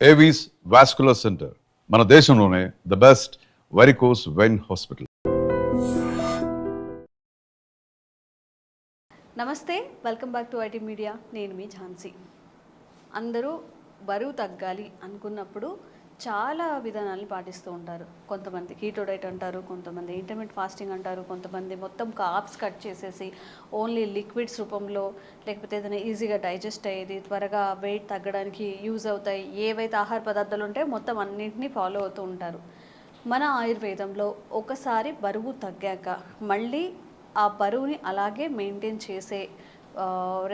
Avis vascular centre మన దేశంలోనే the best varicose vein hospital. నమస్తే, welcome back to IT media. నేను మీ ఝాన్సీ. అందరూ బరువు తగ్గాలి అనుకున్నప్పుడు చాలా విధానాలను పాటిస్తూ ఉంటారు. కొంతమంది కీటో డైట్ అంటారు, కొంతమంది ఇంటర్మీడియట్ ఫాస్టింగ్ అంటారు, కొంతమంది మొత్తం కార్బ్స్ కట్ చేసేసి ఓన్లీ లిక్విడ్స్ రూపంలో, లేకపోతే ఏదైనా ఈజీగా డైజెస్ట్ అయ్యేది, త్వరగా వెయిట్ తగ్గడానికి యూజ్ అవుతాయి ఏవైతే ఆహార పదార్థాలు ఉంటాయో మొత్తం అన్నింటినీ ఫాలో అవుతూ ఉంటారు. మన ఆయుర్వేదంలో ఒకసారి బరువు తగ్గాక మళ్ళీ ఆ బరువుని అలాగే మెయింటైన్ చేసే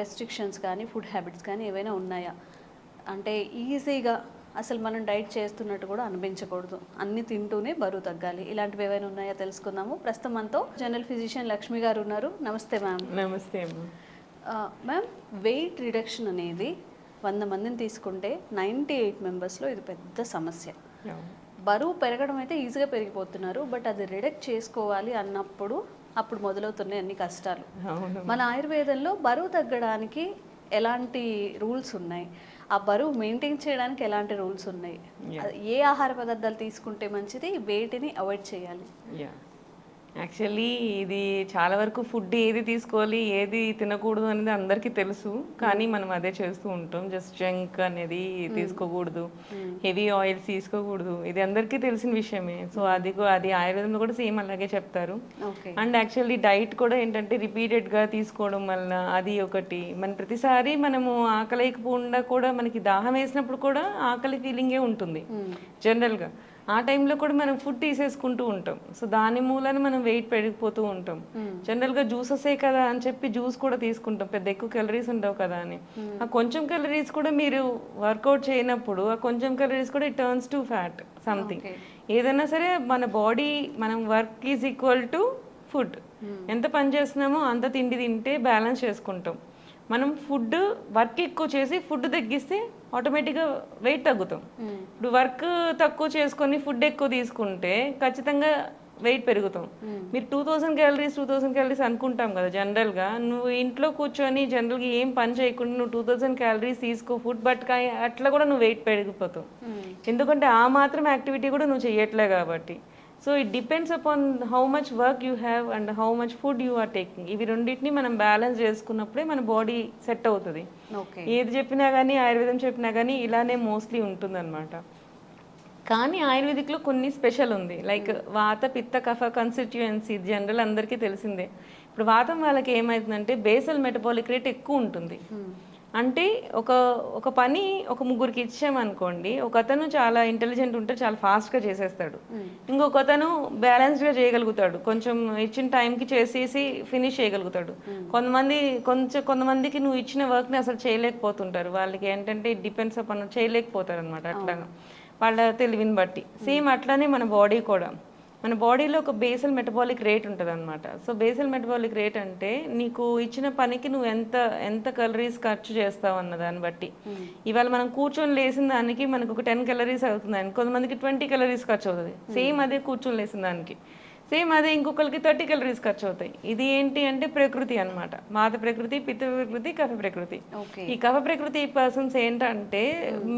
రెస్ట్రిక్షన్స్ కానీ ఫుడ్ హ్యాబిట్స్ కానీ ఏవైనా ఉన్నాయా? అంటే ఈజీగా అసలు మనం డైట్ చేస్తున్నట్టు కూడా అనిపించకూడదు, అన్ని తింటూనే బరువు తగ్గాలి, ఇలాంటివి ఏవైనా ఉన్నాయా తెలుసుకుందాము. ప్రస్తుతం మనతో జనరల్ ఫిజిషియన్ లక్ష్మి గారు ఉన్నారు. నమస్తే మ్యామ్. నమస్తే మ్యామ్, వెయిట్ రిడక్షన్ అనేది 100 మందిని తీసుకుంటే 98 మెంబర్స్లో ఇది పెద్ద సమస్య. బరువు పెరగడం అయితే ఈజీగా పెరిగిపోతున్నారు, బట్ అది రిడక్ట్ చేసుకోవాలి అన్నప్పుడు అప్పుడు మొదలవుతున్నాయి అన్ని కష్టాలు. మన ఆయుర్వేదంలో బరువు తగ్గడానికి ఎలాంటి రూల్స్ ఉన్నాయి, ఆ బరువు మెయింటైన్ చేయడానికి ఎలాంటి రూల్స్ ఉన్నాయి, ఏ ఆహార పదార్థాలు తీసుకుంటే మంచిది, వేటిని అవాయిడ్ చేయాలి? యాక్చువల్లీ ఇది చాలా వరకు ఫుడ్ ఏది తీసుకోవాలి ఏది తినకూడదు అనేది అందరికీ తెలుసు, కానీ మనం అదే చేస్తూ ఉంటాం. జస్ట్ జంక్ అనేది తీసుకోకూడదు, హెవీ ఆయిల్స్ తీసుకోకూడదు, ఇది అందరికీ తెలిసిన విషయమే. సో అది ఆయుర్వేదంలో కూడా సేమ్ అలాగే చెప్తారు. అండ్ యాక్చువల్లీ డైట్ కూడా ఏంటంటే రిపీటెడ్గా తీసుకోవడం వల్ల అది ఒకటి. మన ప్రతిసారి మనము ఆకలికపోకుండా కూడా మనకి దాహం వేసినప్పుడు కూడా ఆకలి ఫీలింగే ఉంటుంది జనరల్గా. ఆ టైంలో కూడా మనం ఫుడ్ తీసేసుకుంటూ ఉంటాం. సో దాని మూలన మనం వెయిట్ పెరిగిపోతూ ఉంటాం. జనరల్గా జ్యూసెసే కదా అని చెప్పి జ్యూస్ కూడా తీసుకుంటాం, పెద్ద ఎక్కువ క్యాలరీస్ ఉండవు కదా అని. ఆ కొంచెం క్యాలరీస్ కూడా మీరు వర్కౌట్ చేయనప్పుడు ఆ కొంచెం క్యాలరీస్ కూడా it turns to fat something. ఏదైనా సరే మన బాడీ, మనం work is equal to food. ఎంత పని చేస్తున్నామో అంత తిండి తింటే బ్యాలెన్స్ చేసుకుంటాం. మనం ఫుడ్ వర్క్ ఎక్కువ చేసి ఫుడ్ తగ్గిస్తే ఆటోమేటిక్గా వెయిట్ తగ్గుతాం. ఇప్పుడు వర్క్ తక్కువ చేసుకొని ఫుడ్ ఎక్కువ తీసుకుంటే ఖచ్చితంగా వెయిట్ పెరుగుతాం. మీరు 2000 క్యాలరీస్ అనుకుంటాం కదా జనరల్గా. నువ్వు ఇంట్లో కూర్చొని జనరల్గా ఏం పని చేయకుండా నువ్వు 2000 క్యాలరీస్ తీసుకో ఫుడ్, బట్ అట్లా కూడా నువ్వు వెయిట్ పెరిగిపోతావు. ఎందుకంటే ఆ మాత్రం యాక్టివిటీ కూడా నువ్వు చెయ్యట్లే కాబట్టి. So it depends upon how much work you have and how much food you are taking. ఇవి రెండింటిని మనం బ్యాలెన్స్ చేసుకున్నప్పుడే మన బాడీ సెట్ అవుతుంది. ఏది చెప్పినా కానీ ఆయుర్వేదం చెప్పినా కానీ ఇలానే మోస్ట్లీ ఉంటుందన్నమాట. కానీ ఆయుర్వేదిక్లో కొన్ని స్పెషల్ ఉంది, లైక్ వాత పిత్త కఫ కన్స్టిట్యుయెన్సీ జనరల్ అందరికీ తెలిసిందే. ఇప్పుడు వాతం వాళ్ళకి ఏమవుతుందంటే బేసల్ మెటబాలిక్ రేట్ ఎక్కువ ఉంటుంది. అంటే ఒక పని ఒక ముగ్గురికి ఇచ్చామనుకోండి, ఒక అతను చాలా ఇంటెలిజెంట్ ఉంటే చాలా ఫాస్ట్గా చేసేస్తాడు, ఇంకొక అతను బ్యాలెన్స్డ్గా చేయగలుగుతాడు, కొంచెం ఇచ్చిన టైంకి చేసేసి ఫినిష్ చేయగలుగుతాడు. కొంతమందికి నువ్వు ఇచ్చిన వర్క్ని అసలు చేయలేకపోతుంటారు. వాళ్ళకి ఏంటంటే డిపెండ్స్ అపాన్ చేయలేకపోతారు అనమాట. అట్లాగా వాళ్ళ తెలివిని బట్టి. సేమ్ అట్లానే మన బాడీ కూడా, మన బాడీలో ఒక బేసల్ మెటబాలిక్ రేట్ ఉంటుంది అనమాట. సో బేసల్ మెటబాలిక్ రేట్ అంటే నీకు ఇచ్చిన పనికి నువ్వు ఎంత క్యాలరీస్ ఖర్చు చేస్తావు అన్న దాన్ని బట్టి. ఇవాళ మనం కూర్చొని లేసిన దానికి మనకు ఒక 10 క్యాలరీస్ అవుతుంది, కొంతమందికి 20 క్యాలరీస్ ఖర్చు అవుతుంది. సేమ్ అదే కూర్చొని లేసిన దానికి. సేమ్ అదే ఇంకొకరికి 30 క్యాలరీస్ ఖర్చు అవుతాయి. ఇది ఏంటి అంటే ప్రకృతి అనమాట. వాత ప్రకృతి, పిత్త ప్రకృతి, కఫ ప్రకృతి. ఈ కఫ ప్రకృతి పర్సన్స్ ఏంటంటే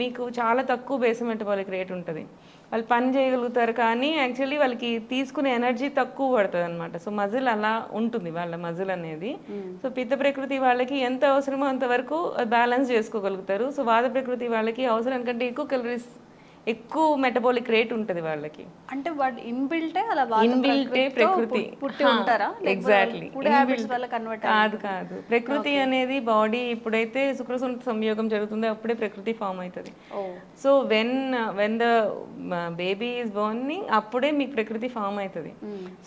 మీకు చాలా తక్కువ బేసల్ మెటబాలిక్ రేట్ ఉంటుంది. వాళ్ళు పని చేయగలుగుతారు, కానీ యాక్చువల్లీ వాళ్ళకి తీసుకునే ఎనర్జీ తక్కువ పడుతుంది అనమాట. సో మజిల్ అలా ఉంటుంది వాళ్ళ మజిల్ అనేది. సో పిత్త ప్రకృతి వాళ్ళకి ఎంత అవసరమో అంతవరకు బ్యాలెన్స్ చేసుకోగలుగుతారు. సో వాత ప్రకృతి వాళ్ళకి అవసరం కంటే ఎక్కువ క్యాలరీస్, ఎక్కువ మెటబాలిక్ రేట్ ఉంటుంది వాళ్ళకి. అంటే వాళ్ళు ఇన్బిల్టే అలా ప్రకృతి పుట్టి ఉంటారా? ఎగ్జాక్ట్లీ. కాదు, ప్రకృతి అనేది బాడీ ఎప్పుడైతే శుక్ర సంయోగం జరుగుతుందో అప్పుడే ప్రకృతి ఫామ్ అవుతుంది. So when the baby is borning అప్పుడే మీకు ప్రకృతి ఫామ్ అవుతుంది.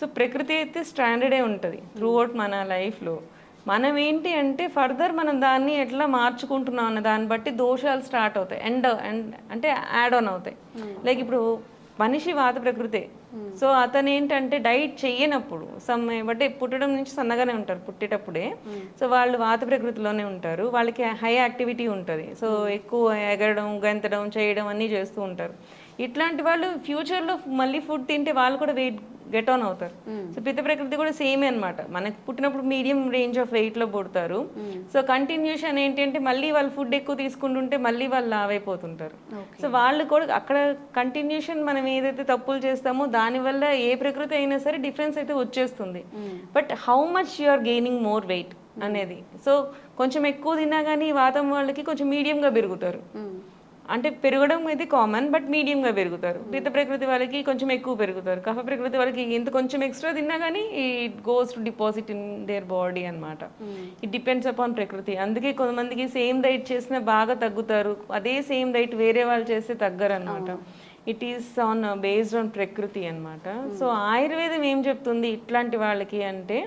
సో ప్రకృతి అయితే స్టాండర్డే ఉంటుంది త్రూ అవుట్ మన లైఫ్లో. మనం ఏంటి అంటే ఫర్దర్ మనం దాన్ని ఎట్లా మార్చుకుంటున్నాం అన్న దాన్ని బట్టి దోషాలు స్టార్ట్ అవుతాయి, అండ్ అంటే యాడ్ ఆన్ అవుతాయి. లైక్ ఇప్పుడు మనిషి వాత ప్రకృతే. సో అతను ఏంటంటే డైట్ చెయ్యనప్పుడు బట్టి పుట్టడం నుంచి సన్నగానే ఉంటారు పుట్టేటప్పుడే. సో వాళ్ళు వాత ప్రకృతిలోనే ఉంటారు, వాళ్ళకి హై యాక్టివిటీ ఉంటుంది. సో ఎక్కువ ఎగరడం, గెంతడం, చేయడం అన్నీ చేస్తూ ఉంటారు. ఇట్లాంటి వాళ్ళు ఫ్యూచర్లో మళ్ళీ ఫుడ్ తింటే వాళ్ళు కూడా వెయిట్ గెట్ ఆన్ అవుతారు. సో పిత ప్రకృతి కూడా సేమే అనమాట. మనకి పుట్టినప్పుడు మీడియం రేంజ్ ఆఫ్ వెయిట్లో పుడతారు. సో కంటిన్యూషన్ ఏంటంటే మళ్ళీ వాళ్ళు ఫుడ్ ఎక్కువ తీసుకుంటుంటే మళ్ళీ వాళ్ళు లావైపోతుంటారు. సో వాళ్ళు కూడా అక్కడ కంటిన్యూషన్ మనం ఏదైతే తప్పులు చేస్తామో దానివల్ల ఏ ప్రకృతి అయినా సరే డిఫరెన్స్ అయితే వచ్చేస్తుంది. But how much you are gaining more weight అనేది. సో కొంచెం ఎక్కువ తిన్నా కానీ వాతం వాళ్ళకి కొంచెం మీడియంగా పెరుగుతారు. అంటే పెరగడం అయితే కామన్, బట్ మీడియంగా పెరుగుతారు. పిత ప్రకృతి వాళ్ళకి కొంచెం ఎక్కువ పెరుగుతారు. కఫ ప్రకృతి వాళ్ళకి ఇంత కొంచెం ఎక్స్ట్రా తిన్నా కానీ it goes to deposit in their body అనమాట. ఇట్ డిపెండ్స్ అపాన్ ప్రకృతి. అందుకే కొంతమందికి సేమ్ డైట్ చేసినా బాగా తగ్గుతారు, అదే సేమ్ డైట్ వేరే వాళ్ళు చేస్తే తగ్గరు అనమాట. It is on based on ప్రకృతి అనమాట. సో ఆయుర్వేదం ఏం చెప్తుంది ఇట్లాంటి వాళ్ళకి అంటే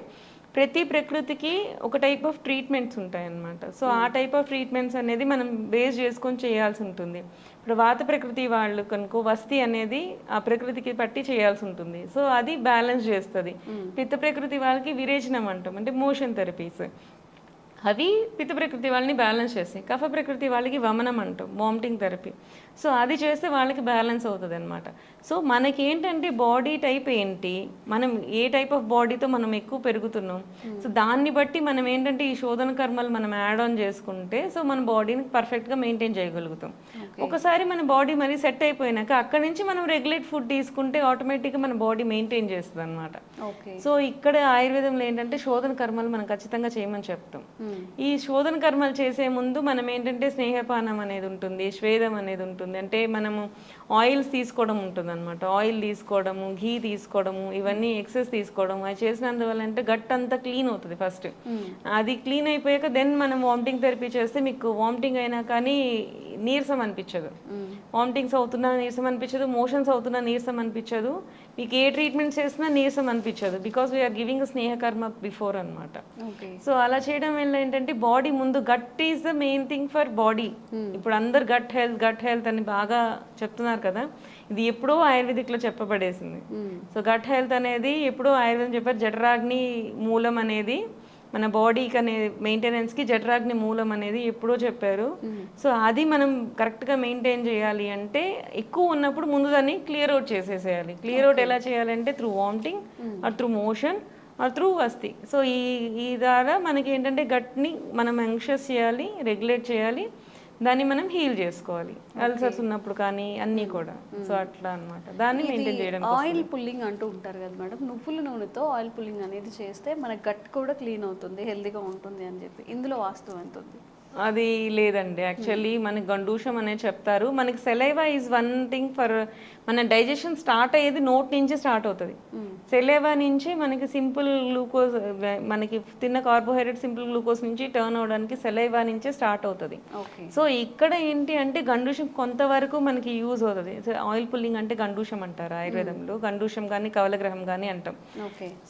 ప్రతి ప్రకృతికి ఒక టైప్ ఆఫ్ ట్రీట్మెంట్స్ ఉంటాయన్నమాట. సో ఆ టైప్ ఆఫ్ ట్రీట్మెంట్స్ అనేది మనం బేస్ చేసుకొని చేయాల్సి ఉంటుంది. ఇప్పుడు వాత ప్రకృతి వాళ్ళు కనుక వస్తి అనేది ఆ ప్రకృతికి పట్టి చేయాల్సి ఉంటుంది. సో అది బ్యాలెన్స్ చేస్తుంది. పిత్త ప్రకృతి వాళ్ళకి విరేచనం అంటాం, అంటే మోషన్ థెరపీస్, అవి పిత్త ప్రకృతి వాళ్ళని బ్యాలెన్స్ చేస్తాయి. కఫ ప్రకృతి వాళ్ళకి వమనం అంటాం, వామిటింగ్ థెరపీ. సో అది చేస్తే వాళ్ళకి బ్యాలెన్స్ అవుతుంది అనమాట. సో మనకి ఏంటంటే బాడీ టైప్ ఏంటి, మనం ఏ టైప్ ఆఫ్ బాడీతో మనం ఎక్కువ పెరుగుతున్నాం, సో దాన్ని బట్టి మనం ఏంటంటే ఈ శోధన కర్మలు మనం యాడ్ ఆన్ చేసుకుంటే సో మన బాడీని పర్ఫెక్ట్గా మెయింటైన్ చేయగలుగుతాం. ఒకసారి మన బాడీ మరి సెట్ అయిపోయినాక అక్కడి నుంచి మనం రెగ్యులేట్ ఫుడ్ తీసుకుంటే ఆటోమేటిక్గా మన బాడీ మెయింటైన్ చేస్తుంది అనమాట. సో ఇక్కడ ఆయుర్వేదంలో ఏంటంటే శోధన కర్మలు మనం ఖచ్చితంగా చేయమని చెప్తాం. ఈ శోధన కర్మలు చేసే ముందు మనం ఏంటంటే స్నేహపానం అనేది ఉంటుంది, స్వేదం అనేది ఉంటుంది. అంటే మనము ఆయిల్స్ తీసుకోవడం ఉంటుంది అనమాట. ఆయిల్ తీసుకోవడము, ఘీ తీసుకోవడము, ఇవన్నీ ఎక్సెస్ తీసుకోవడం, అది చేసినందువల్ల అంటే గట్ అంతా క్లీన్ అవుతుంది ఫస్ట్. అది క్లీన్ అయిపోయాక దెన్ మనం వామిటింగ్ థెరపీ చేస్తే మీకు వామిటింగ్ అయినా కానీ నీరసం అనిపించదు, వామిటింగ్స్ అవుతున్నా నీరసం అనిపించదు, మోషన్స్ అవుతున్నా నీరసం అనిపించదు, మీకు ఏ ట్రీట్మెంట్ చేసినా నీరసం అనిపించదు. బికాస్ వీఆర్ గివింగ్ స్నేహ కర్మ బిఫోర్ అనమాట. సో అలా చేయడం వల్ల ఏంటంటే బాడీ ముందు gut is the main thing for body. ఇప్పుడు అందరు గట్ హెల్త్ అని బాగా చెప్తున్నారు కదా, ఇది ఎప్పుడో ఆయుర్వేదిక్లో చెప్పబడేసింది. సో గట్ హెల్త్ అనేది ఎప్పుడో ఆయుర్వేదం చెప్పారు. జఠరాగ్ని మూలం అనేది మన బాడీకి అనే మెయింటెనెన్స్కి జఠరాగ్ని మూలం అనేది ఎప్పుడో చెప్పారు. సో అది మనం కరెక్ట్గా మెయింటైన్ చేయాలి అంటే ఎక్కువ ఉన్నప్పుడు ముందు దాన్ని క్లియర్ అవుట్ చేసేసేయాలి. క్లియర్ అవుట్ ఎలా చేయాలంటే through vomiting or through motion or through వస్తి. సో ఈ ద్వారా మనకి ఏంటంటే గట్ని మనం యాంగ్షియస్ చేయాలి, రెగ్యులేట్ చేయాలి, దాన్ని మనం హీల్ చేసుకోవాలి. అల్సర్స్ ఉన్నప్పుడు కానీ అన్నీ కూడా. సో అట్లా అనమాట దాన్ని మెయింటైన్ చేయడం. ఆయిల్ పుల్లింగ్ అంటూ ఉంటారు కదా మేడం, నువ్వుల నూనెతో ఆయిల్ పుల్లింగ్ అనేది చేస్తే మన గట్ కూడా క్లీన్ అవుతుంది, హెల్తీగా ఉంటుంది అని చెప్పి, ఇందులో వాస్తవం ఎంత ఉంది? అది లేదండి. యాక్చువల్లీ మనకి గండూషం అనేది చెప్తారు. మనకి saliva is one thing for మన డైజెషన్ స్టార్ట్ అయ్యేది నోట్ నుంచి స్టార్ట్ అవుతుంది. సెలైవా నుంచి మనకి సింపుల్ గ్లూకోజ్, మనకి తిన్న కార్బోహైడ్రేట్ సింపుల్ గ్లూకోజ్ నుంచి టర్న్ అవడానికి సెలైవా నుంచే స్టార్ట్ అవుతుంది. సో ఇక్కడ ఏంటి అంటే గండూషం కొంతవరకు మనకి యూజ్ అవుతుంది. ఆయిల్ పుల్లింగ్ అంటే గండూషం అంటారు ఆయుర్వేదంలో. గండూషం కానీ కవలగ్రహం కానీ అంటాం.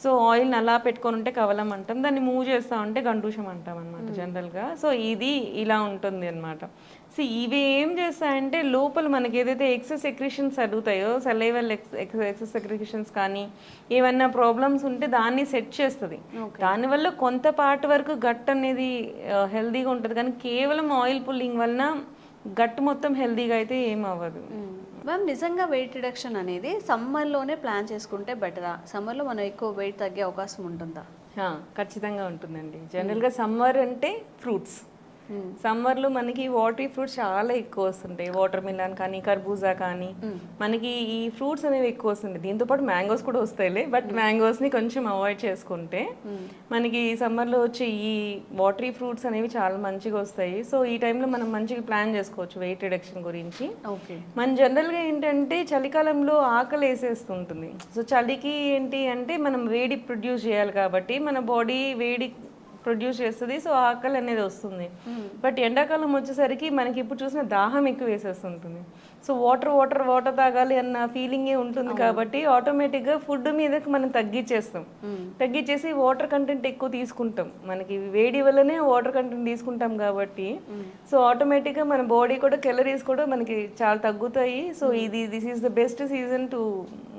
సో ఆయిల్ని అలా పెట్టుకొని ఉంటే కవలం అంటాం, దాన్ని మూవ్ చేస్తా ఉంటే గండూషం అంటాం అనమాట జనరల్గా. సో ఇది ఇలా ఉంటుంది అనమాట. సో ఇవి ఏం చేస్తాయంటే లోపల మనకి ఏదైతే ఎక్సెస్ సెక్రిషన్స్ అడుగుతాయో, సలైవల్ ఎక్సెస్ సెక్రిషన్స్ కానీ ఏమన్నా ప్రాబ్లమ్స్ ఉంటే దాన్ని సెట్ చేస్తుంది. దానివల్ల కొంత పార్ట్ వరకు గట్ అనేది హెల్దీగా ఉంటుంది. కానీ కేవలం ఆయిల్ పుల్లింగ్ వలన గట్ మొత్తం హెల్దీగా అయితే ఏం అవ్వదు. మ్యామ్ నిజంగా వెయిట్ రిడక్షన్ అనేది సమ్మర్లోనే ప్లాన్ చేసుకుంటే బెటరా? సమ్మర్లో మనం ఎక్కువ వెయిట్ తగ్గే అవకాశం ఉంటుందా? ఖచ్చితంగా ఉంటుందండి. జనరల్గా సమ్మర్ అంటే ఫ్రూట్స్, సమ్మర్లో మనకి వాటరీ ఫ్రూట్స్ చాలా ఎక్కువ వస్తుంటాయి. వాటర్ మిలన్ కానీ, కర్బూజా కానీ, మనకి ఈ ఫ్రూట్స్ అనేవి ఎక్కువ వస్తుంటాయి. దీంతో పాటు మ్యాంగోస్ కూడా వస్తాయిలే, బట్ మ్యాంగోస్ని కొంచెం అవాయిడ్ చేసుకుంటే మనకి సమ్మర్లో వచ్చే ఈ వాటరీ ఫ్రూట్స్ అనేవి చాలా మంచిగా వస్తాయి. సో ఈ టైంలో మనం మంచిగా ప్లాన్ చేసుకోవచ్చు వెయిట్ రిడక్షన్ గురించి. మన జనరల్గా ఏంటంటే చలికాలంలో ఆకలి వేసేస్తుంటుంది. సో చలికి ఏంటి అంటే మనం వేడి ప్రొడ్యూస్ చేయాలి కాబట్టి మన బాడీ వేడి ప్రొడ్యూస్ చేస్తుంది. సో ఆకలి అనేది వస్తుంది. బట్ ఎండాకాలం వచ్చేసరికి మనకి ఇప్పుడు చూసిన దాహం ఎక్కువ వేసేస్తుంటుంది. సో వాటర్ తాగాలి అన్న ఫీలింగే ఉంటుంది కాబట్టి ఆటోమేటిక్గా ఫుడ్ మీద మనం తగ్గించేసి వాటర్ కంటెంట్ ఎక్కువ తీసుకుంటాం. మనకి వేడి వల్లనే వాటర్ కంటెంట్ తీసుకుంటాం కాబట్టి సో ఆటోమేటిక్గా మన బాడీ కూడా క్యాలరీస్ కూడా మనకి చాలా తగ్గుతాయి. So this is the best season to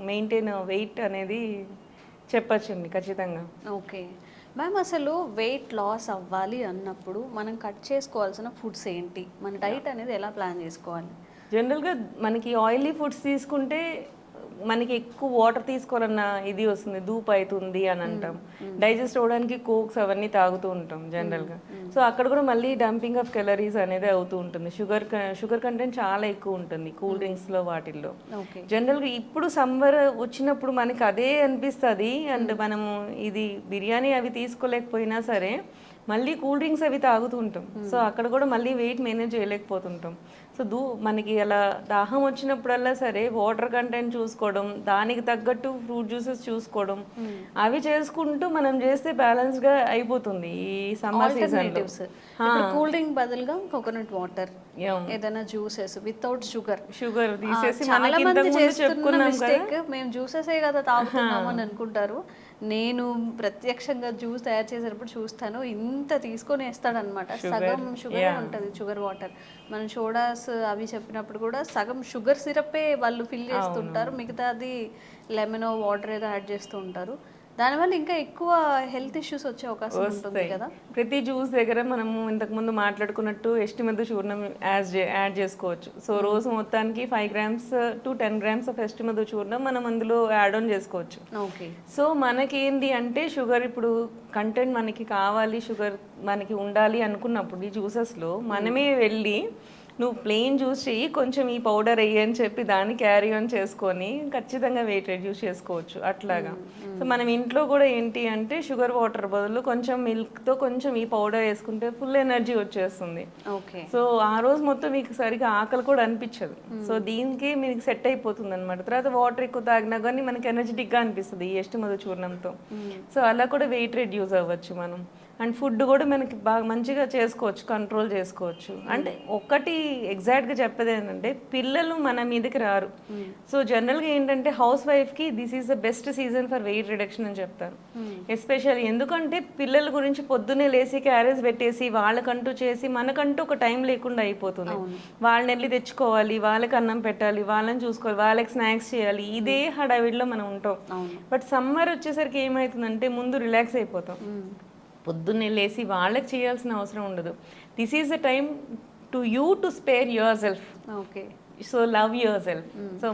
maintain weight అనేది చెప్పచ్చండి ఖచ్చితంగా. ఓకే మ్యామ్, అసలు వెయిట్ లాస్ అవ్వాలి అన్నప్పుడు మనం కట్ చేసుకోవాల్సిన ఫుడ్స్ ఏంటి, మన డైట్ అనేది ఎలా ప్లాన్ చేసుకోవాలి? జనరల్గా మనకి ఆయిలీ ఫుడ్స్ తీసుకుంటే మనకి ఎక్కువ వాటర్ తీసుకోవాలన్న ఇది వస్తుంది, ధూప్ అవుతుంది అని అంటాం. డైజెస్ట్ అవ్వడానికి కోక్స్ అవన్నీ తాగుతూ ఉంటాం జనరల్గా. సో అక్కడ కూడా మళ్ళీ డంపింగ్ ఆఫ్ క్యాలరీస్ అనేది అవుతూ ఉంటుంది. షుగర్ కంటెంట్ చాలా ఎక్కువ ఉంటుంది కూల్ డ్రింక్స్లో వాటిల్లో. జనరల్గా ఇప్పుడు సమ్మర్ వచ్చినప్పుడు మనకి అదే అనిపిస్తుంది. అండ్ మనము ఇది బిర్యానీ అవి తీసుకోలేకపోయినా సరే మళ్ళీ కూల్ డ్రింక్స్ అవి తాగుతూ ఉంటాం. సో అక్కడ కూడా మళ్ళీ వెయిట్ మేనేజ్ చేయలేకపోతుంటాం. సో మనకి అలా దాహం వచ్చినప్పుడల్లా సరే వాటర్ కంటెంట్ చూసుకోవడం, దానికి తగ్గట్టు ఫ్రూట్ జ్యూసెస్ చూసుకోవడం, అవి చేసుకుంటూ మనం చేస్తే బ్యాలెన్స్ గా అయిపోతుంది ఈ సమ్మర్ సీజన్. కూల్ డ్రింక్ బదులుగా కోకోనట్ వాటర్, ఏదైనా జ్యూసెస్ వితౌట్ షుగర్ తీసేసి చాలా మంది చేస్తున్న మిస్టేక్, మేము జ్యూసెసే కదా తాగుతున్నాము అని అనుకుంటారు. నేను ప్రత్యక్షంగా జ్యూస్ తయారు చేసేటప్పుడు చూస్తాను, ఇంత తీసుకొని వేస్తాడనమాట. సగం షుగర్ ఉంటుంది, షుగర్ వాటర్. మనం సోడాస్ అవి చెప్పినప్పుడు కూడా సగం షుగర్ సిరప్పే వాళ్ళు ఫిల్ చేస్తుంటారు, మిగతాది లెమన్ వాటర్ ఏదో యాడ్ చేస్తూ ఉంటారు. దానివల్ల ఇంకా ఎక్కువ హెల్త్ ఇష్యూస్ వచ్చే అవకాశం ఉంటుంది కదా. ప్రతి జ్యూస్ దగ్గర మనము ఇంతకుముందు మాట్లాడుకున్నట్టు ఎస్టిమద్దు చూర్ణం యాడ్ చేసుకోవచ్చు. సో రోజు మొత్తానికి 5 grams to 10 grams ఆఫ్ ఎస్టిమద్దు చూర్ణం మనం అందులో యాడ్ ఆన్ చేసుకోవచ్చు. ఓకే. సో మనకేంది అంటే షుగర్ ఇప్పుడు కంటెంట్ మనకి కావాలి, షుగర్ మనకి ఉండాలి అనుకున్నప్పుడు ఈ జ్యూసెస్లో మనమే వెళ్ళి నువ్వు ప్లెయిన్ జ్యూస్ చెయ్యి, కొంచెం ఈ పౌడర్ వెయ్యి అని చెప్పి దాన్ని క్యారీ ఆన్ చేసుకొని ఖచ్చితంగా వెయిట్ రెడ్యూస్ చేసుకోవచ్చు అట్లాగా. సో మనం ఇంట్లో కూడా ఏంటి అంటే షుగర్ వాటర్ బదులు కొంచెం మిల్క్తో కొంచెం ఈ పౌడర్ వేసుకుంటే ఫుల్ ఎనర్జీ వచ్చేస్తుంది. ఓకే. సో ఆ రోజు మొత్తం మీకు సరిగా ఆకలి కూడా అనిపించదు. సో దీనికి మీకు సెట్ అయిపోతుంది అనమాట. తర్వాత వాటర్ ఎక్కువ తాగినా కానీ మనకి ఎనర్జెటిక్గా అనిపిస్తుంది ఈ ఎస్టిమద్దు చూర్ణంతో. సో అలా కూడా వెయిట్ రెడ్యూస్ అవ్వచ్చు మనం. అండ్ ఫుడ్ కూడా మనకి బాగా మంచిగా చేసుకోవచ్చు, కంట్రోల్ చేసుకోవచ్చు. అంటే ఒకటి ఎగ్జాక్ట్గా చెప్పేది ఏంటంటే పిల్లలు మన మీదకి రారు. సో జనరల్గా ఏంటంటే హౌస్ వైఫ్కి this is the best season for weight reduction అని చెప్తారు. ఎస్పెషల్లీ ఎందుకంటే పిల్లల గురించి పొద్దున్నే లేసి క్యారేజ్ పెట్టేసి వాళ్ళకంటూ చేసి మనకంటూ ఒక టైం లేకుండా అయిపోతుంది. వాళ్ళని వెళ్ళి తెచ్చుకోవాలి, వాళ్ళకి అన్నం పెట్టాలి, వాళ్ళని చూసుకోవాలి, వాళ్ళకి స్నాక్స్ చేయాలి, ఇదే హడావిడిలో మనం ఉంటాం. బట్ సమ్మర్ వచ్చేసరికి ఏమవుతుందంటే ముందు రిలాక్స్ అయిపోతాం. పొద్దున్నే లేసి వాళ్ళకి చేయాల్సిన అవసరం ఉండదు. This is the time to you to spare your self. Okay. So love your self. So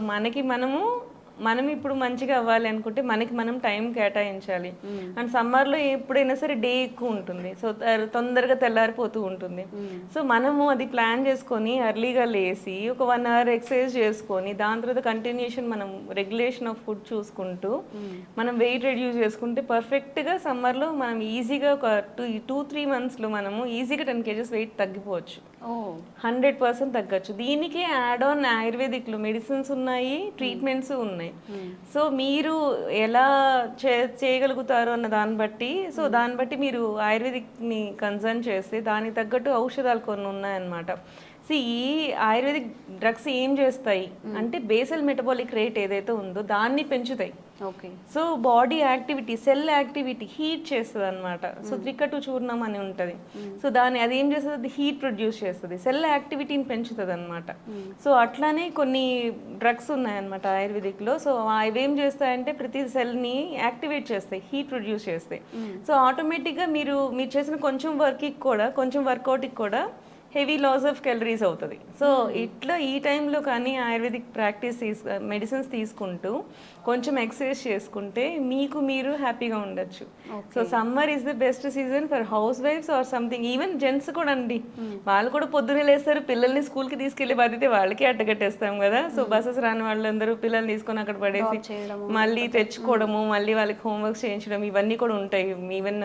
మనం ఇప్పుడు మంచిగా అవ్వాలి అనుకుంటే మనకి మనం టైం కేటాయించాలి. అండ్ సమ్మర్లో ఎప్పుడైనా సరే డే ఎక్కువ ఉంటుంది, సో తొందరగా తెల్లారిపోతూ ఉంటుంది. సో మనము అది ప్లాన్ చేసుకొని ఎర్లీగా లేసి ఒక 1 hour ఎక్సర్సైజ్ చేసుకొని దాని తర్వాత కంటిన్యూషన్ మనం రెగ్యులేషన్ ఆఫ్ ఫుడ్ చూసుకుంటూ మనం వెయిట్ రెడ్యూస్ చేసుకుంటే పర్ఫెక్ట్గా సమ్మర్లో మనం ఈజీగా ఒక 2-3 monthsలో మనము ఈజీగా 10 kgs వెయిట్ తగ్గిపోవచ్చు. 100% తగ్గచ్చు. దీనికి యాడ్ ఆన్ ఆయుర్వేదిక్లో మెడిసిన్స్ ఉన్నాయి, ట్రీట్మెంట్స్ ఉన్నాయి. సో మీరు ఎలా చేయగలుగుతారు అన్న దాన్ని బట్టి మీరు ఆయుర్వేదిక్ని కన్సర్న్ చేస్తే దానికి తగ్గట్టు ఔషధాలు కొన్ని ఉన్నాయన్నమాట. ఈ ఆయుర్వేదిక్ డ్రగ్స్ ఏం చేస్తాయి అంటే బేసల్ మెటబాలిక్ రేట్ ఏదైతే ఉందో దాన్ని పెంచుతాయి. Okay. So body activity, cell activity heat చేస్తుంది అనమాట. సో త్రికటు చూర్ణం అని ఉంటుంది. సో అది ఏం చేస్తుంది, హీట్ ప్రొడ్యూస్ చేస్తుంది, సెల్ యాక్టివిటీని పెంచుతుంది అనమాట. సో అట్లానే కొన్ని డ్రగ్స్ ఉన్నాయన్నమాట ఆయుర్వేదిక్లో. సో అవి ఏం చేస్తాయంటే ప్రతి సెల్ని యాక్టివేట్ చేస్తాయి, హీట్ ప్రొడ్యూస్ చేస్తాయి. సో ఆటోమేటిక్గా మీరు చేసిన కొంచెం వర్కౌట్కి కూడా హెవీ లాస్ ఆఫ్ క్యాలరీస్ అవుతుంది. సో ఇట్లా ఈ టైంలో కానీ ఆయుర్వేదిక్ మెడిసిన్స్ తీసుకుంటూ కొంచెం ఎక్సర్సైజ్ చేసుకుంటే మీకు మీరు హ్యాపీగా ఉండొచ్చు. So summer is the best season for హౌస్ వైఫ్స్ ఆర్ సంథింగ్. ఈవెన్ జెంట్స్ కూడా అండి, వాళ్ళు కూడా పొద్దునే లేస్తారు, పిల్లల్ని స్కూల్కి తీసుకెళ్లే బాధ్యత వాళ్ళకి అట్టగట్టేస్తాం కదా. సో బస్సెస్ రాని వాళ్ళందరూ పిల్లల్ని తీసుకొని అక్కడ పడేసి మళ్ళీ తెచ్చుకోవడము, మళ్ళీ వాళ్ళకి హోంవర్క్స్ చేయించడం ఇవన్నీ కూడా ఉంటాయి ఈవెన్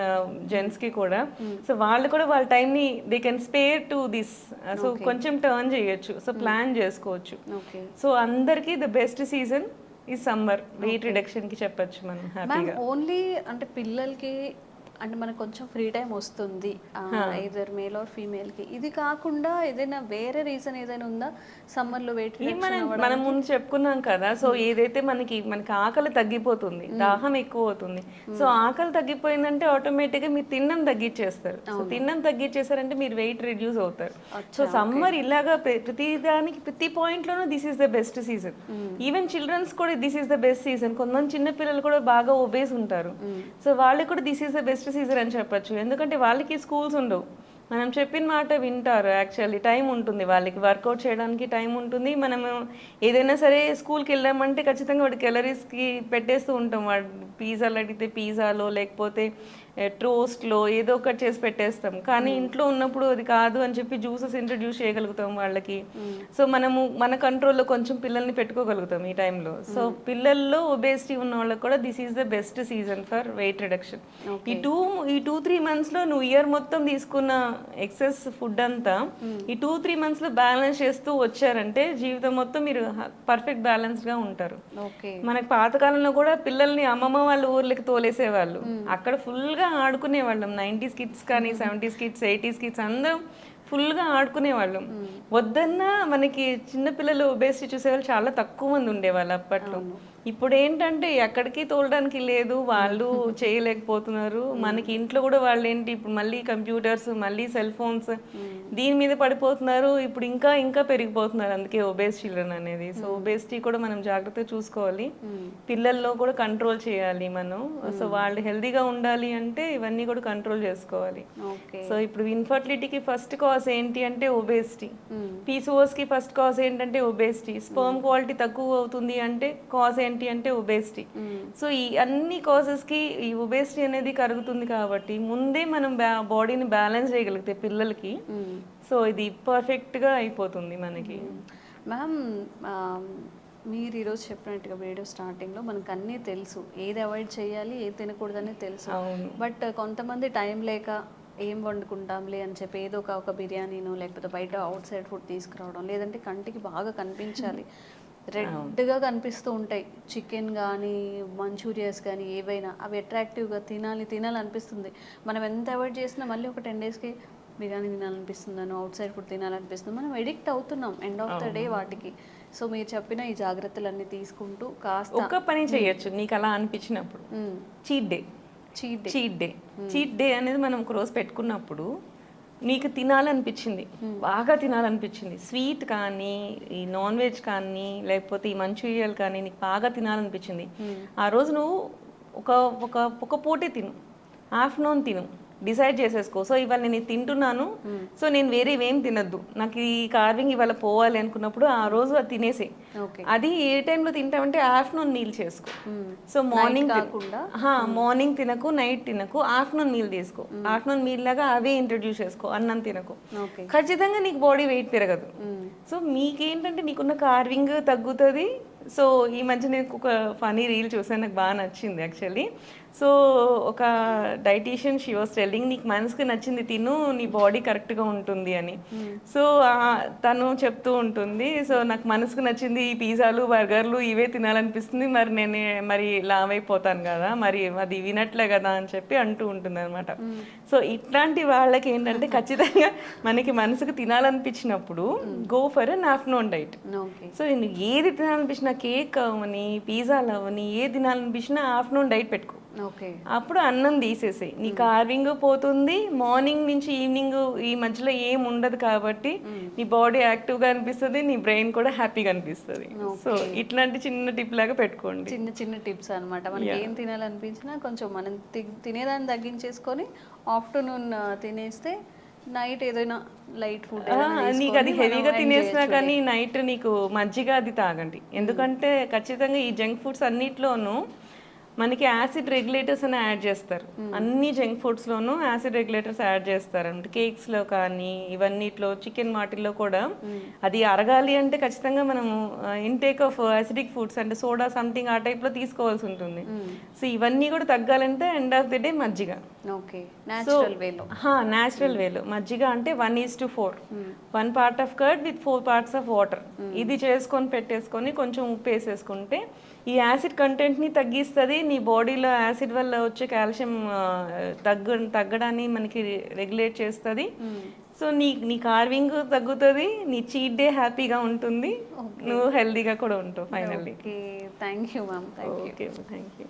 జెంట్స్కి కూడా. సో వాళ్ళు కూడా వాళ్ళ టైంని they can spare to this. So కొంచెం టర్న్ చేయొచ్చు, సో ప్లాన్ చేసుకోవచ్చు. సో అందరికీ ద బెస్ట్ సీజన్ ఈ సమ్మర్ వెయిట్ రిడక్షన్ కి చెప్పొచ్చు మనం హ్యాపీగా. ఓన్లీ అంటే పిల్లలకి అంటే మనకు కొంచెం ఫ్రీ టైం వస్తుంది ఐదర్ మేల్ ఆర్ ఫీమేల్ కి, ఇది కాకుండా ఏదైనా వేరే రీజన్ ఏదైనా ఉందా సమ్మర్ లో వెయిట్ మనం ముందు చెప్పుకున్నాం కదా. సో ఏదైతే మనకి ఆకలి తగ్గిపోతుంది, దాహం ఎక్కువ అవుతుంది. సో ఆకలి తగ్గిపోయిందంటే ఆటోమేటిక్ గా మీరు తిన్నం తగ్గించేస్తారు. సో తిన్నం తగ్గించేసారంటే మీరు వెయిట్ రిడ్యూస్ అవుతారు. సో సమ్మర్ ఇలాగా ప్రతి పాయింట్ లోనూ this is the best season. Even childrens కూడా this is the best season. కొంతమంది చిన్న పిల్లలు కూడా బాగా ఒబేస్ ఉంటారు. సో వాళ్ళకి కూడా this is the best season అని చెప్పొచ్చు. ఎందుకంటే వాళ్ళకి స్కూల్స్ ఉండవు, మనం చెప్పిన మాట వింటారు. యాక్చువల్లీ టైం ఉంటుంది వాళ్ళకి, వర్కౌట్ చేయడానికి టైం ఉంటుంది. మనము ఏదైనా సరే స్కూల్కి వెళ్ళామంటే ఖచ్చితంగా వాడి క్యాలరీస్కి పెట్టేస్తూ ఉంటాం. వాడు పిజ్జాలు అడిగితే పిజ్జాలో, లేకపోతే టోస్ట్లో ఏదో ఒకటి చేసి పెట్టేస్తాం. కానీ ఇంట్లో ఉన్నప్పుడు అది కాదు అని చెప్పి జ్యూసెస్ ఇంట్రడ్యూస్ చేయగలుగుతాం వాళ్ళకి. సో మనము మన కంట్రోల్లో కొంచెం పిల్లల్ని పెట్టుకోగలుగుతాం ఈ టైంలో. సో పిల్లల్లో ఒబేసిటీ ఉన్న వాళ్ళకి కూడా this is the best season for weight reduction. ఈ 2-3 మంత్స్లో నువ్వు ఇయర్ మొత్తం తీసుకున్న ఎక్సెస్ ఫుడ్ అంతా ఈ 2-3 మంత్స్లో బ్యాలెన్స్ చేస్తూ వచ్చారంటే జీవితం మొత్తం మీరు పర్ఫెక్ట్ బ్యాలెన్స్డ్గా ఉంటారు. మనకి పాతకాలంలో కూడా పిల్లల్ని అమ్మమ్మ వాళ్ళ ఊర్లకి తోలేసేవాళ్ళు. అక్కడ ఫుల్గా ఆడుకునేవాళ్ళం. 90s కిడ్స్ కానీ 70s కిడ్స్ 80s కిడ్స్ అందరం ఫుల్గా ఆడుకునేవాళ్ళం. వద్దన్నా మనకి చిన్నపిల్లలు ఒబేసిటీ చూసేవాళ్ళు చాలా తక్కువ మంది ఉండేవాళ్ళు అప్పట్లో. ఇప్పుడు ఏంటంటే ఎక్కడికి తోలడానికి లేదు, వాళ్ళు చేయలేకపోతున్నారు. మనకి ఇంట్లో కూడా వాళ్ళు ఏంటి ఇప్పుడు మళ్ళీ కంప్యూటర్స్, మళ్ళీ సెల్ ఫోన్స్ దీని మీద పడిపోతున్నారు. ఇప్పుడు ఇంకా ఇంకా పెరిగిపోతున్నారు. అందుకే ఒబేస్ చిల్డ్రన్ అనేది. సో ఒబేసిటీ కూడా మనం జాగ్రత్తగా చూసుకోవాలి. పిల్లల్లో కూడా కంట్రోల్ చేయాలి మనం. సో వాళ్ళు హెల్దీగా ఉండాలి అంటే ఇవన్నీ కూడా కంట్రోల్ చేసుకోవాలి. సో ఇప్పుడు ఇన్ఫర్టిలిటీకి ఫస్ట్ కాజ్ ఏంటి అంటే ఒబేసిటీ. పీసీఓఎస్కి ఫస్ట్ కాజ్ ఏంటంటే ఒబేసిటీ. స్పర్మ్ క్వాలిటీ తక్కువ అవుతుంది అంటే కాజ్ ఏంటి అంటే ఒబేసిటీ. సో ఈ అన్ని కాజెస్కి ఈ ఒబేసిటీ అనేది కరుగుతుంది కాబట్టి ముందే మనం బాడీని బ్యాలెన్స్ చేయగలిగితే పిల్లలకి సో ఇది పర్ఫెక్ట్గా అయిపోతుంది మనకి. మ్యామ్ మీరు ఈరోజు చెప్పినట్టుగా వీడియో స్టార్టింగ్లో మనకు అన్నీ తెలుసు, ఏది అవాయిడ్ చేయాలి ఏది తినకూడదని తెలుసు. బట్ కొంతమంది టైం లేక ఏం వండుకుంటాంలే అని చెప్పి ఏదో ఒక బిర్యానీనో లేకపోతే బయట అవుట్ సైడ్ ఫుడ్ తీసుకురావడం, లేదంటే కంటికి బాగా కనిపించాలి, రెడ్గా కనిపిస్తూ ఉంటాయి చికెన్ కానీ మంచూరియాస్ కానీ ఏవైనా, అవి అట్రాక్టివ్గా తినాలనిపిస్తుంది. మనం ఎంత అవాయిడ్ చేసినా మళ్ళీ ఒక 10 డేస్కి బిర్యానీ తినాలనిపిస్తుందనో అవుట్ సైడ్ ఫుడ్ తినాలనిపిస్తుంది. మనం ఎడిక్ట్ అవుతున్నాం ఎండ్ ఆఫ్ ద డే వాటికి. సో మీరు చెప్పిన ఈ జాగ్రత్తలన్నీ తీసుకుంటూ కాస్త ఒక పని చేయొచ్చు నీకు అలా అనిపించినప్పుడు. చీట్ డే అనేది మనం ఒక రోజు పెట్టుకున్నప్పుడు నీకు తినాలనిపించింది, బాగా తినాలనిపించింది, స్వీట్ కానీ ఈ నాన్ వెజ్ కానీ లేకపోతే ఈ మంచూరియాలు కానీ నీకు బాగా తినాలనిపించింది, ఆ రోజు నువ్వు ఒక పూటే తిను, ఆఫ్టర్నూన్ తిను, డిసైడ్ చేసేసుకో. సో ఇవాళ నేను ఇది తింటున్నాను, సో నేను వేరేవేం తినద్దు, నాకు ఈ కార్వింగ్ ఇవాళ పోవాలి అనుకున్నప్పుడు ఆ రోజు అది తినేసే. అది ఏ టైంలో తింటామంటే ఆఫ్టర్నూన్ మీల్ చేసుకో. సో మార్నింగ్ తినకు, నైట్ తినకు, ఆఫ్టర్నూన్ మీల్ తీసుకో. ఆఫ్టర్నూన్ మీల్ లాగా అవే ఇంట్రడ్యూస్ చేసుకో, అన్నం తినకు. ఖచ్చితంగా నీకు బాడీ వెయిట్ పెరగదు. సో మీకేంటంటే నీకున్న కార్వింగ్ తగ్గుతుంది. సో ఈ మధ్య నేను ఒక ఫనీ రీల్ చూసాను, నాకు బాగా నచ్చింది యాక్చువల్లీ. సో ఒక డైటీషియన్ షీ వాస్ టెల్లింగ్, నీకు మనసుకి నచ్చింది తిను, నీ బాడీ కరెక్ట్గా ఉంటుంది అని. సో తను చెప్తూ ఉంటుంది, సో నాకు మనసుకు నచ్చింది ఈ పిజ్జాలు బర్గర్లు ఇవే తినాలనిపిస్తుంది, మరి లావ్ అయిపోతాను కదా, మరి అది వినట్లే కదా అని చెప్పి అంటూ ఉంటుంది అనమాట. సో ఇట్లాంటి వాళ్ళకి ఏంటంటే ఖచ్చితంగా మనకి మనసుకు తినాలనిపించినప్పుడు go for an afternoon diet. So నేను ఏది తినాలనిపించినా, కేక్ అవని పిజ్జాలు అవని ఏది తినాలనిపించినా ఆఫ్టర్నూన్ డైట్ పెట్టుకో. అప్పుడు అన్నం తీసేసాయి, నీ కార్వింగ్ పోతుంది, మార్నింగ్ నుంచి ఈవినింగ్ ఈ మధ్యలో ఏం ఉండదు కాబట్టి నీ బాడీ యాక్టివ్గా అనిపిస్తుంది, నీ బ్రెయిన్ కూడా హ్యాపీగా అనిపిస్తుంది. సో ఇట్లాంటి చిన్న టిప్ లాగా పెట్టుకోండి, చిన్న టిప్స్ అనమాట. మనకి ఏం తినాలనిపించినా కొంచెం మనం తినేదాన్ని తగ్గించేసుకొని ఆఫ్టర్నూన్ తినేస్తే నైట్ ఏదైనా లైట్ ఫుడ్ నీకు అది హెవీగా తినేసినా కానీ నైట్ నీకు మజ్జిగ అది తాగండి. ఎందుకంటే ఖచ్చితంగా ఈ జంక్ ఫుడ్స్ అన్నిట్లోనూ మనకి యాసిడ్ రెగ్యులేటర్స్ అని యాడ్ చేస్తారు. అన్ని జంక్ ఫుడ్స్లోనూ యాసిడ్ రెగ్యులేటర్స్ యాడ్ చేస్తారు అంటే కేక్స్లో కానీ ఇవన్నిట్లో, చికెన్ వాటిల్లో కూడా. అది అరగాలి అంటే ఖచ్చితంగా మనము ఇంటేక్ ఆఫ్ యాసిడిక్ ఫుడ్స్ అంటే సోడా సంథింగ్ ఆ టైప్లో తీసుకోవాల్సి ఉంటుంది. సో ఇవన్నీ కూడా తగ్గాలంటే ఎండ్ ఆఫ్ ది డే మజ్జిగ. న్యాచురల్ వేలో మజ్జిగ అంటే 1:4, 1 part of curd with 4 parts of water. ఇది చేసుకొని పెట్టేసుకొని కొంచెం ఉప్పు వేసేసుకుంటే ఈ యాసిడ్ కంటెంట్ని తగ్గిస్తుంది. నీ బాడీలో యాసిడ్ వల్ల వచ్చే కాల్షియం తగ్గడాన్ని మనకి రెగ్యులేట్ చేస్తుంది. సో నీ కార్వింగ్ తగ్గుతుంది, నీ చీట్ డే హ్యాపీగా ఉంటుంది, నువ్వు హెల్దీగా కూడా ఉంటావు finally. Thank you ma'am. Okay, thank you.